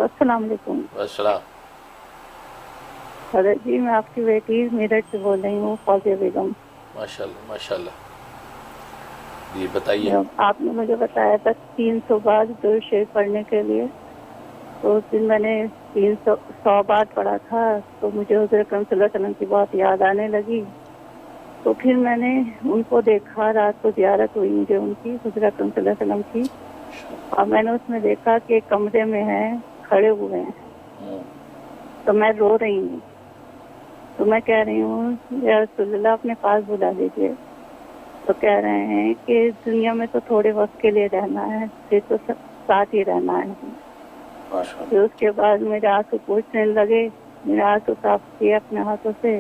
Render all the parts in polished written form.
Hello السلام علیکم. السلام. حضرت جی میں آپ کی بیٹی میرٹھ سے بول رہی ہوں، فوزیہ بیگم. ماشاء اللہ ماشاء اللہ. جی بتائیے. آپ نے مجھے بتایا تھا 300 بار درود شریف پڑھنے کے لیے، تو اس دن میں نے 100 بار پڑھا تھا، تو مجھے حضور اکرم صلی اللہ علیہ وسلم کی بہت یاد آنے لگی. تو پھر میں نے ان کو دیکھا، رات کو زیارت ہوئی مجھے ان کی، حضور اکرم صلی اللہ علیہ وسلم کی، اور میں نے اس میں دیکھا کہ ایک کمرے میں ہیں، کھڑے ہوئے ہیں، تو میں رو رہی ہوں. تو میں کہہ رہی ہوں یا رسول اللہ اپنے پاس بلا لیجیے. تو کہہ رہے ہیں کہ دنیا میں تو تھوڑے وقت کے لیے رہنا ہے، پھر تو ساتھ ہی رہنا ہے. پھر اس کے بعد میرے آنسو پوچھنے لگے، میرے آنسو صاف کیے اپنے ہاتھوں سے،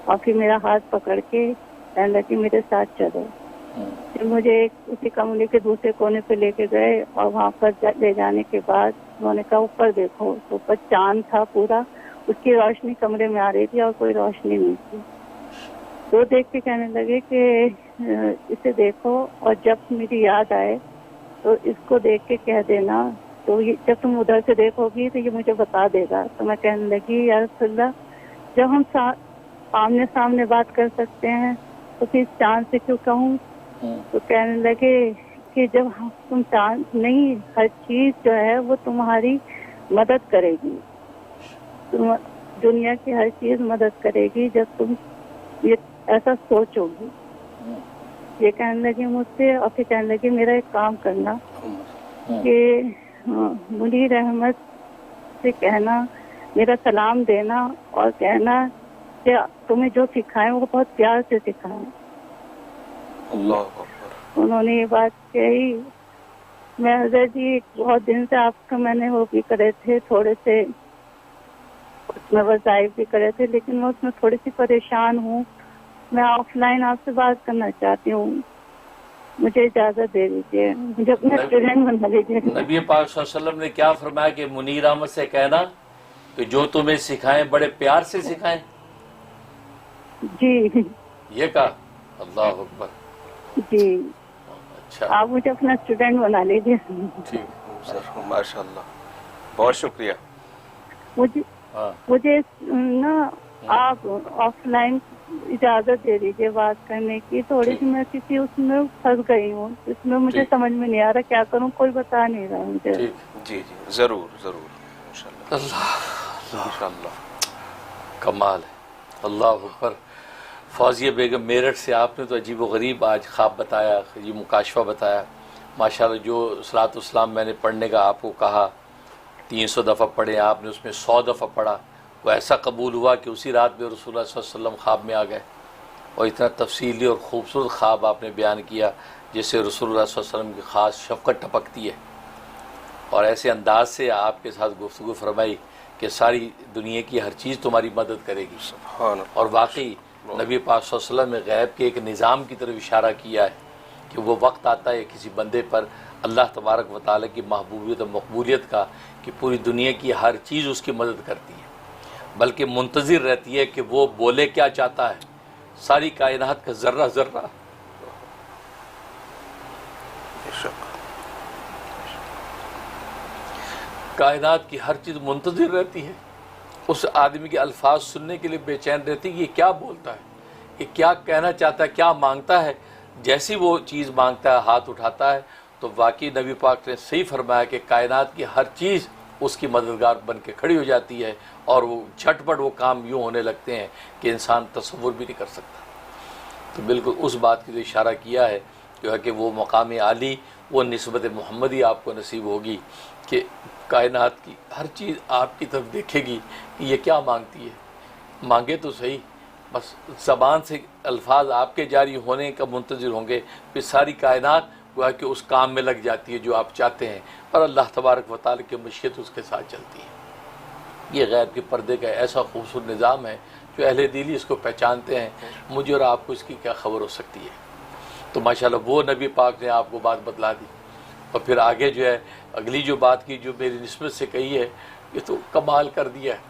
اور پھر میرا ہاتھ پکڑ کے کہنے لگے میرے ساتھ چلو. پھر مجھے اسی کمرے کے دوسرے کونے پہ لے کے گئے، اور وہاں پر لے جانے کے بعد انہوں نے کہا اوپر دیکھو. تو اوپر چاند تھا پورا، اس کی روشنی کمرے میں آ رہی تھی اور کوئی روشنی نہیں تھی. تو دیکھ کے کہنے لگے کہ اسے دیکھو، اور جب میری یاد آئے تو اس کو دیکھ کے کہہ دینا، تو جب تم ادھر سے دیکھو گی تو یہ مجھے بتا دے گا. تو میں کہنے لگی یا رسول اللہ جب ہم آمنے سامنے بات کر سکتے ہیں تو پھر چاند سے کیوں کہوں؟ تو کہنے لگے کہ جب تم چاند نہیں، ہر چیز جو ہے وہ تمہاری مدد کرے گی، دنیا کی ہر چیز مدد کرے گی جب تم یہ ایسا سوچو گی. یہ کہنے لگے مجھ سے، اور پھر کہنے لگے میرا ایک کام کرنا کہ منیر احمد سے کہنا، میرا سلام دینا، اور کہنا کہ تمہیں جو سکھائیں وہ بہت پیار سے سکھائیں. اللہ اکبر. انہوں نے یہ بات کہی. میں حضرت جی بہت دن سے آپ کا میں نے وہ بھی کرے تھے، تھوڑے سے اس میں وظائف بھی کرے تھے، لیکن میں اس میں تھوڑی سی پریشان ہوں. میں آف لائن آپ سے بات کرنا چاہتی ہوں، مجھے اجازت دے دیجیے، مجھے اپنا اسٹوڈنٹ بنا لیجیے. نبی پاک صلی اللہ علیہ وسلم نے کیا فرمایا کہ منیر احمد سے کہنا کہ جو تمہیں سکھائیں بڑے پیار سے سکھائیں. جی یہ کہا. اللہ اکبر. جی اچھا آپ مجھے اپنا اسٹوڈنٹ بنا لیجیے. ٹھیک. ماشاء اللہ، بہت شکریہ. مجھے نا آپ آف لائن اجازت دے دیجیے بات کرنے کی. تھوڑی سی میں کسی اس میں پھنس گئی ہوں، اس میں مجھے سمجھ میں نہیں آ رہا کیا کروں، کوئی بتا نہیں رہا مجھے. ٹھیک. جی جی ضرور ضرور انشاءاللہ. اللہ انشاءاللہ. کمال ہے. اللہ اکبر. فوزیہ بیگم میرٹھ سے آپ نے تو عجیب و غریب آج خواب بتایا، یہ مکاشفہ بتایا. ماشاءاللہ جو صلاۃ السلام میں نے پڑھنے کا آپ کو کہا 300 دفعہ پڑھیں، آپ نے اس میں 100 دفعہ پڑھا، وہ ایسا قبول ہوا کہ اسی رات میں رسول اللہ صلی اللہ علیہ وسلم خواب میں آ گئے. اور اتنا تفصیلی اور خوبصورت خواب آپ نے بیان کیا جس سے رسول اللہ صلی اللہ علیہ وسلم کی خاص شفقت ٹپکتی ہے. اور ایسے انداز سے آپ کے ساتھ گفتگو فرمائی کہ ساری دنیا کی ہر چیز تمہاری مدد کرے گی. اور واقعی نبی پاک صلی اللہ علیہ وسلم نے غیب کے ایک نظام کی طرف اشارہ کیا ہے کہ وہ وقت آتا ہے کسی بندے پر اللہ تبارک و تعالیٰ کی محبوبیت و مقبولیت کا کہ پوری دنیا کی ہر چیز اس کی مدد کرتی ہے، بلکہ منتظر رہتی ہے کہ وہ بولے کیا چاہتا ہے. ساری کائنات کا ذرہ ذرہ کائنات کی ہر چیز منتظر رہتی ہے، اس آدمی کے الفاظ سننے کے لیے بے چین رہتی ہے کہ یہ کیا بولتا ہے، یہ کیا کہنا چاہتا ہے، کیا مانگتا ہے. جیسی وہ چیز مانگتا ہے ہاتھ اٹھاتا ہے تو واقعی نبی پاک نے صحیح فرمایا کہ کائنات کی ہر چیز اس کی مددگار بن کے کھڑی ہو جاتی ہے، اور وہ جھٹ پٹ وہ کام یوں ہونے لگتے ہیں کہ انسان تصور بھی نہیں کر سکتا. تو بالکل اس بات کی جو اشارہ کیا ہے کہ وہ مقام عالی، وہ نسبت محمدی آپ کو نصیب ہوگی کہ کائنات کی ہر چیز آپ کی طرف دیکھے گی کہ یہ کیا مانگتی ہے. مانگے تو صحیح، بس زبان سے الفاظ آپ کے جاری ہونے کا منتظر ہوں گے، پھر ساری کائنات گویا کہ اس کام میں لگ جاتی ہے جو آپ چاہتے ہیں، اور اللہ تبارک و تعالیٰ کی مشیت اس کے ساتھ چلتی ہے. یہ غیب کے پردے کا ایسا خوبصورت نظام ہے جو اہل دلی اس کو پہچانتے ہیں. مجھے اور آپ کو اس کی کیا خبر ہو سکتی ہے. تو ماشاءاللہ وہ نبی پاک نے آپ کو بات بتلا دی. اور پھر آگے جو ہے اگلی جو بات کی جو میری نسبت سے کہی ہے یہ تو کمال کر دیا ہے.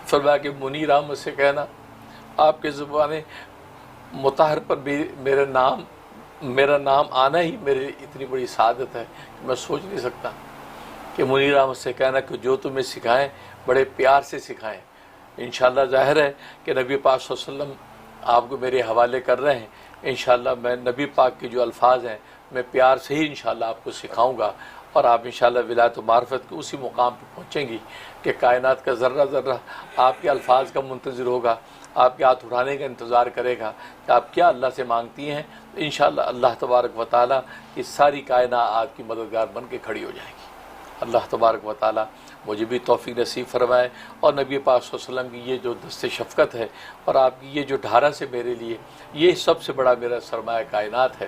فرمایا کہ منیر احمد سے کہنا آپ کے زبان مطہر پر بھی میرا نام آنا ہی میرے اتنی بڑی سعادت ہے کہ میں سوچ نہیں سکتا. کہ منیر احمد سے کہنا کہ جو تمہیں سکھائیں بڑے پیار سے سکھائیں. انشاءاللہ ظاہر ہے کہ نبی پاک صلی اللہ علیہ وسلم آپ کو میرے حوالے کر رہے ہیں. انشاءاللہ میں نبی پاک کے جو الفاظ ہیں میں پیار سے ہی انشاءاللہ آپ کو سکھاؤں گا، اور آپ انشاءاللہ ولایت و معرفت کے اسی مقام پہ پہنچیں گی کہ کائنات کا ذرہ ذرہ آپ کے الفاظ کا منتظر ہوگا، آپ کے ہاتھ اٹھانے کا انتظار کرے گا کہ آپ کیا اللہ سے مانگتی ہیں. انشاءاللہ اللہ تبارک و تعالیٰ کی ساری کائنات آپ کی مددگار بن کے کھڑی ہو جائے گی. اللہ تبارک و تعالیٰ مجھے بھی توفیق نصیب فرمائے، اور نبی پاک صلی اللہ علیہ وسلم کی یہ جو دست شفقت ہے اور آپ کی یہ جو ڈھارا سے میرے لیے، یہ سب سے بڑا میرا سرمایہ کائنات ہے.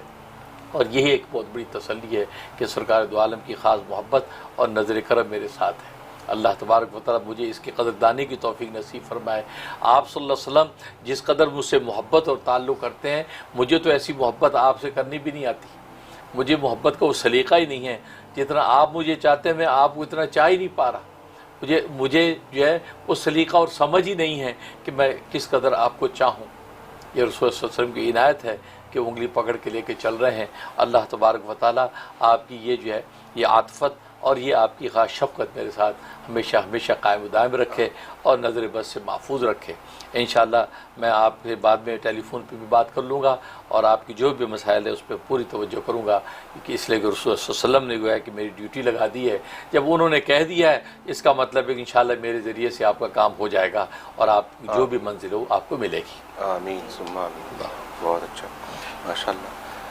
اور یہی ایک بہت بڑی تسلی ہے کہ سرکار دو عالم کی خاص محبت اور نظر کرم میرے ساتھ ہے. اللہ تبارک و تعالیٰ مجھے اس کی قدردانی کی توفیق نصیب فرمائے. آپ صلی اللہ علیہ وسلم جس قدر مجھ سے محبت اور تعلق کرتے ہیں، مجھے تو ایسی محبت آپ سے کرنی بھی نہیں آتی. مجھے محبت کا وہ سلیقہ ہی نہیں ہے. جتنا آپ مجھے چاہتے ہیں میں آپ کو اتنا چاہ ہی نہیں پا رہا. مجھے جو ہے وہ سلیقہ اور سمجھ ہی نہیں ہے کہ میں کس قدر آپ کو چاہوں. یہ رسول صلی اللہ علیہ وسلم کی عنایت ہے کہ انگلی پکڑ کے لے کے چل رہے ہیں. اللہ تبارک و تعالیٰ آپ کی یہ جو ہے یہ عاطفت اور یہ آپ کی خاص شفقت میرے ساتھ ہمیشہ ہمیشہ قائم و دائم رکھے اور نظر بد سے محفوظ رکھے. انشاءاللہ میں آپ سے بعد میں ٹیلی فون پہ بھی بات کر لوں گا، اور آپ کی جو بھی مسائل ہے اس پہ پوری توجہ کروں گا، کیونکہ اس لیے کہ رسول صلی اللہ علیہ وسلم نے گویا کہ میری ڈیوٹی لگا دی ہے. جب انہوں نے کہہ دیا ہے اس کا مطلب ہے کہ انشاءاللہ میرے ذریعے سے آپ کا کام ہو جائے گا اور آپ کی جو بھی منزل ہو آپ کو ملے گی. آمین ثم آمین. بہت اچھا، ماشاءاللہ.